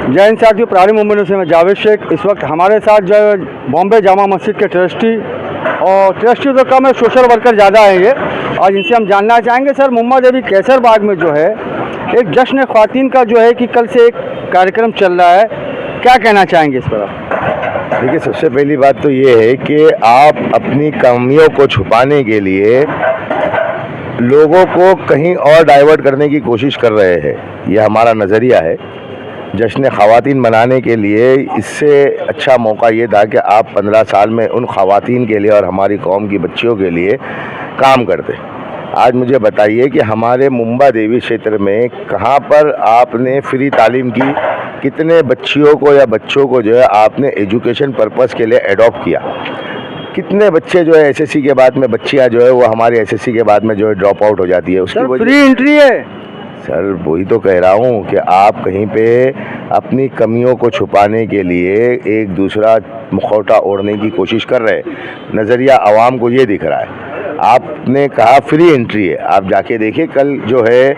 जय हिंद साथियों, प्रारी मुंबई से मैं जावेद शेख। इस वक्त हमारे साथ जो है बॉम्बे जामा मस्जिद के ट्रस्टी, और ट्रस्टी तो कम है, सोशल वर्कर ज़्यादा है ये। आज इनसे हम जानना चाहेंगे सर, मुम्बा देवी कैसर बाग में जो है एक जश्न ख्वातीन का जो है कि कल से एक कार्यक्रम चल रहा है, क्या कहना चाहेंगे इस पर आप? देखिए, सबसे पहली बात तो ये है कि आप अपनी कमियों को छुपाने के लिए लोगों को कहीं और डाइवर्ट करने की कोशिश कर रहे हैं। यह हमारा नज़रिया है। जश्न ख़वातीन मनाने के लिए इससे अच्छा मौका ये था कि आप 15 साल में उन ख़वातीन के लिए और हमारी कौम की बच्चियों के लिए काम करते। आज मुझे बताइए कि हमारे मुंबा देवी क्षेत्र में कहाँ पर आपने फ्री तालीम की, कितने बच्चियों को या बच्चों को जो है आपने एजुकेशन पर्पस के लिए एडॉप्ट किया, कितने बच्चे जो है एसएससी के बाद में, बच्चियाँ जो है वो हमारी एसएससी के बाद में जो है ड्रॉप आउट हो जाती है। उसकी वजह फ्री एंट्री है सर, वही तो कह रहा हूँ कि आप कहीं पे अपनी कमियों को छुपाने के लिए एक दूसरा मुखौटा ओढ़ने की कोशिश कर रहे हैं। नज़रिया आवाम को ये दिख रहा है। आपने कहा फ्री एंट्री है, आप जाके देखिए कल जो है,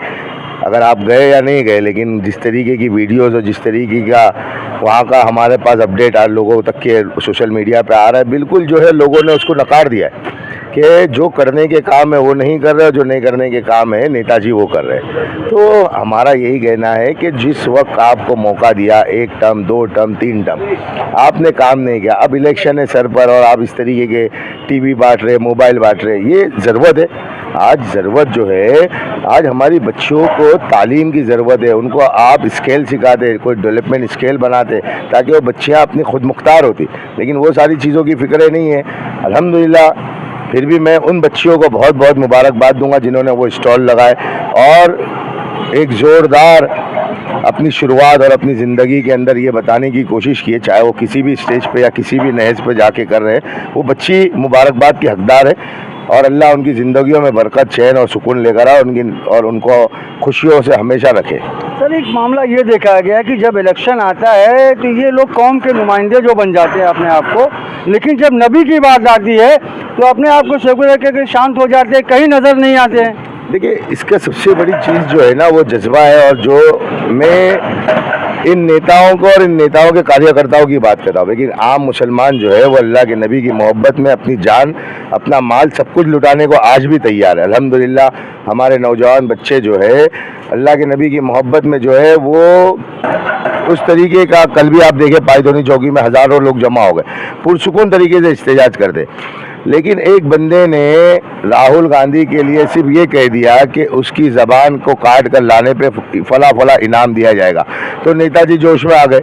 अगर आप गए या नहीं गए, लेकिन जिस तरीके की वीडियोस और जिस तरीके का वहाँ का हमारे पास अपडेट आज लोगों तक के सोशल मीडिया पे आ रहा है, बिल्कुल जो है लोगों ने उसको नकार दिया है कि जो करने के काम है वो नहीं कर रहे, जो नहीं करने के काम है नेताजी वो कर रहे हैं। तो हमारा यही कहना है कि जिस वक्त आपको मौका दिया, 1 टर्म 2 टर्म 3 टर्म, आपने काम नहीं किया, अब इलेक्शन है सर पर और आप इस तरीके के टीवी बांट रहे, मोबाइल बांट रहे, ये ज़रूरत है? आज ज़रूरत जो है, आज हमारी बच्चियों को तालीम की ज़रूरत है। उनको आप स्केल सिखाते, कोई डेवलपमेंट स्केल बनाते ताकि वो बच्चियाँ अपनी खुद मुख्तार होती, लेकिन वो सारी चीज़ों की फ़िक्र नहीं है। अल्हम्दुलिल्लाह फिर भी मैं उन बच्चियों को बहुत बहुत मुबारकबाद दूंगा जिन्होंने वो स्टॉल लगाए और एक ज़ोरदार अपनी शुरुआत और अपनी ज़िंदगी के अंदर ये बताने की कोशिश की है, चाहे वो किसी भी स्टेज पे या किसी भी नहज पे जाके कर रहे हैं। वो बच्ची मुबारकबाद की हकदार है और अल्लाह उनकी ज़िंदगियों में बरकत, चैन और सुकून लेकर आए और उनको खुशियों से हमेशा रखे। सर, एक मामला ये देखा गया है कि जब इलेक्शन आता है तो ये लोग कौम के नुमाइंदे जो बन जाते हैं अपने आप को, लेकिन जब नबी की बात आती है तो अपने आप को सेकुलर के शांत हो जाते हैं, कहीं नज़र नहीं आते हैं। देखिए, इसका सबसे बड़ी चीज़ जो है ना, वो जज्बा है। और जो मैं इन नेताओं को और इन नेताओं के कार्यकर्ताओं की बात करता हूँ, लेकिन आम मुसलमान जो है वो अल्लाह के नबी की मोहब्बत में अपनी जान, अपना माल, सब कुछ लुटाने को आज भी तैयार है। अल्हम्दुलिल्लाह हमारे नौजवान बच्चे जो है अल्लाह के नबी की मोहब्बत में जो है वो उस तरीके का, कल भी आप देखें पायदोनी चौकी में हज़ारों लोग जमा हो गए, पुरसुकून तरीके से इस्तेजाज करते। लेकिन एक बंदे ने राहुल गांधी के लिए सिर्फ ये कह दिया कि उसकी ज़बान को काट कर लाने पे फला फला इनाम दिया जाएगा, तो नेताजी जोश में आ गए।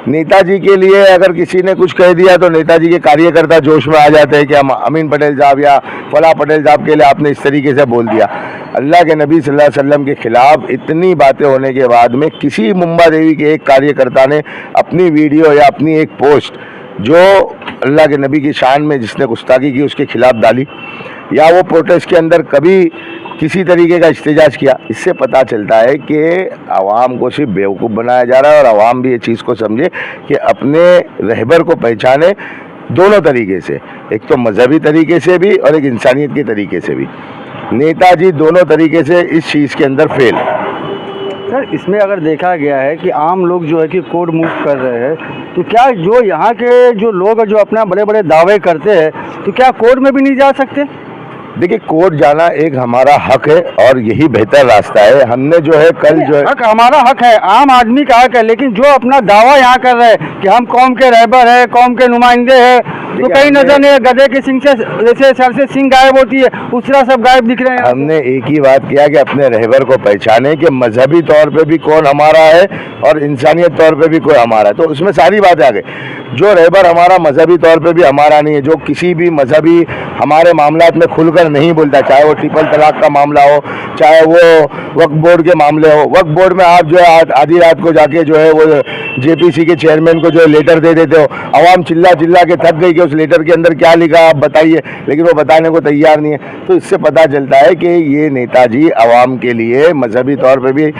नेताजी के लिए अगर किसी ने कुछ कह दिया तो नेताजी के कार्यकर्ता जोश में आ जाते हैं कि हम अमीन पटेल साहब या फला पटेल साहब के लिए आपने इस तरीके से बोल दिया। अल्लाह के नबी सल्लल्लाहु अलैहि वसल्लम के खिलाफ इतनी बातें होने के बाद में किसी मुंबा देवी के एक कार्यकर्ता ने अपनी वीडियो या अपनी एक पोस्ट जो अल्लाह के नबी की शान में जिसने गुस्ताखी की उसके खिलाफ डाली, या वो प्रोटेस्ट के अंदर कभी किसी तरीके का इस्तेजाज किया, इससे पता चलता है कि आवाम को सिर्फ बेवकूफ़ बनाया जा रहा है। और आवाम भी ये चीज़ को समझे कि अपने रहबर को पहचाने दोनों तरीके से, एक तो मजहबी तरीके से भी और एक इंसानियत के तरीके से भी। नेताजी दोनों तरीके से इस चीज़ के अंदर फेल। सर, इसमें अगर देखा गया है कि आम लोग जो है कि कोड मूव कर रहे हैं, तो क्या जो यहाँ के जो लोग जो अपना बड़े बड़े दावे करते हैं, तो क्या कोर्ट में भी नहीं जा सकते? देखिए, कोर्ट जाना एक हमारा हक है और यही बेहतर रास्ता है। हमने जो है कल जो है, हक हमारा हक है, आम आदमी का हक है, लेकिन जो अपना दावा यहाँ कर रहे हैं कि हम कौम के रहबर है, कौम के नुमाइंदे हैं, तो कहीं नजर नहीं है। गधे के सिंग से जैसे सर से सिंग गायब होती है, उस तरह सब गायब दिख रहे हैं। हमने एक ही बात किया कि अपने रहबर को पहचाने कि मजहबी तौर पे भी कौन हमारा है और इंसानियत तौर पे भी कोई हमारा है। तो उसमें सारी बातें आ गई। जो रहबर हमारा मजहबी तौर पे भी हमारा नहीं है, जो किसी भी मजहबी हमारे मामलात में खुलकर नहीं बोलता, चाहे वो ट्रिपल तलाक का मामला हो, चाहे वो वक्फ बोर्ड के मामले हो। वक्फ बोर्ड में आप जो है आधी रात को जाके जो है वो जेपीसी के चेयरमैन को जो है लेटर दे देते हो, आवाम चिल्ला चिल्ला के थक गई कि उस लेटर के अंदर क्या लिखा आप बताइए, लेकिन वो बताने को तैयार नहीं है। तो इससे पता चलता है कि ये नेताजी आवाम के लिए मजहबी तौर पे भी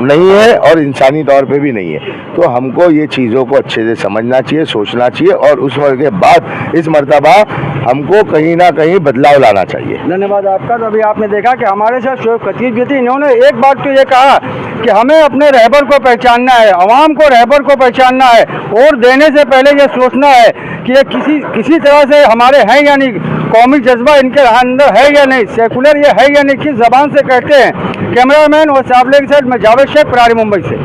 नहीं है और इंसानी तौर पे भी नहीं है। तो हमको ये चीज़ों को अच्छे से समझना चाहिए, सोचना चाहिए और उस वक्त के बाद इस मर्तबा हमको कहीं ना कहीं बदलाव लाना चाहिए। धन्यवाद आपका। तो अभी आपने देखा कि हमारे साथ शोएब खतीब भी थे। इन्होंने एक बात तो ये कहा कि हमें अपने रहबर को पहचानना है, आवाम को रहबर को पहचानना है और देने से पहले ये सोचना है कि ये किसी तरह से हमारे हैं या नहीं, कौमी जज्बा इनके अंदर है या नहीं, सेकुलर ये है या नहीं, किस जबान से कहते हैं। कैमरामैन और साबले के साथ मैं जावेद शेख, प्रहारी मुंबई से।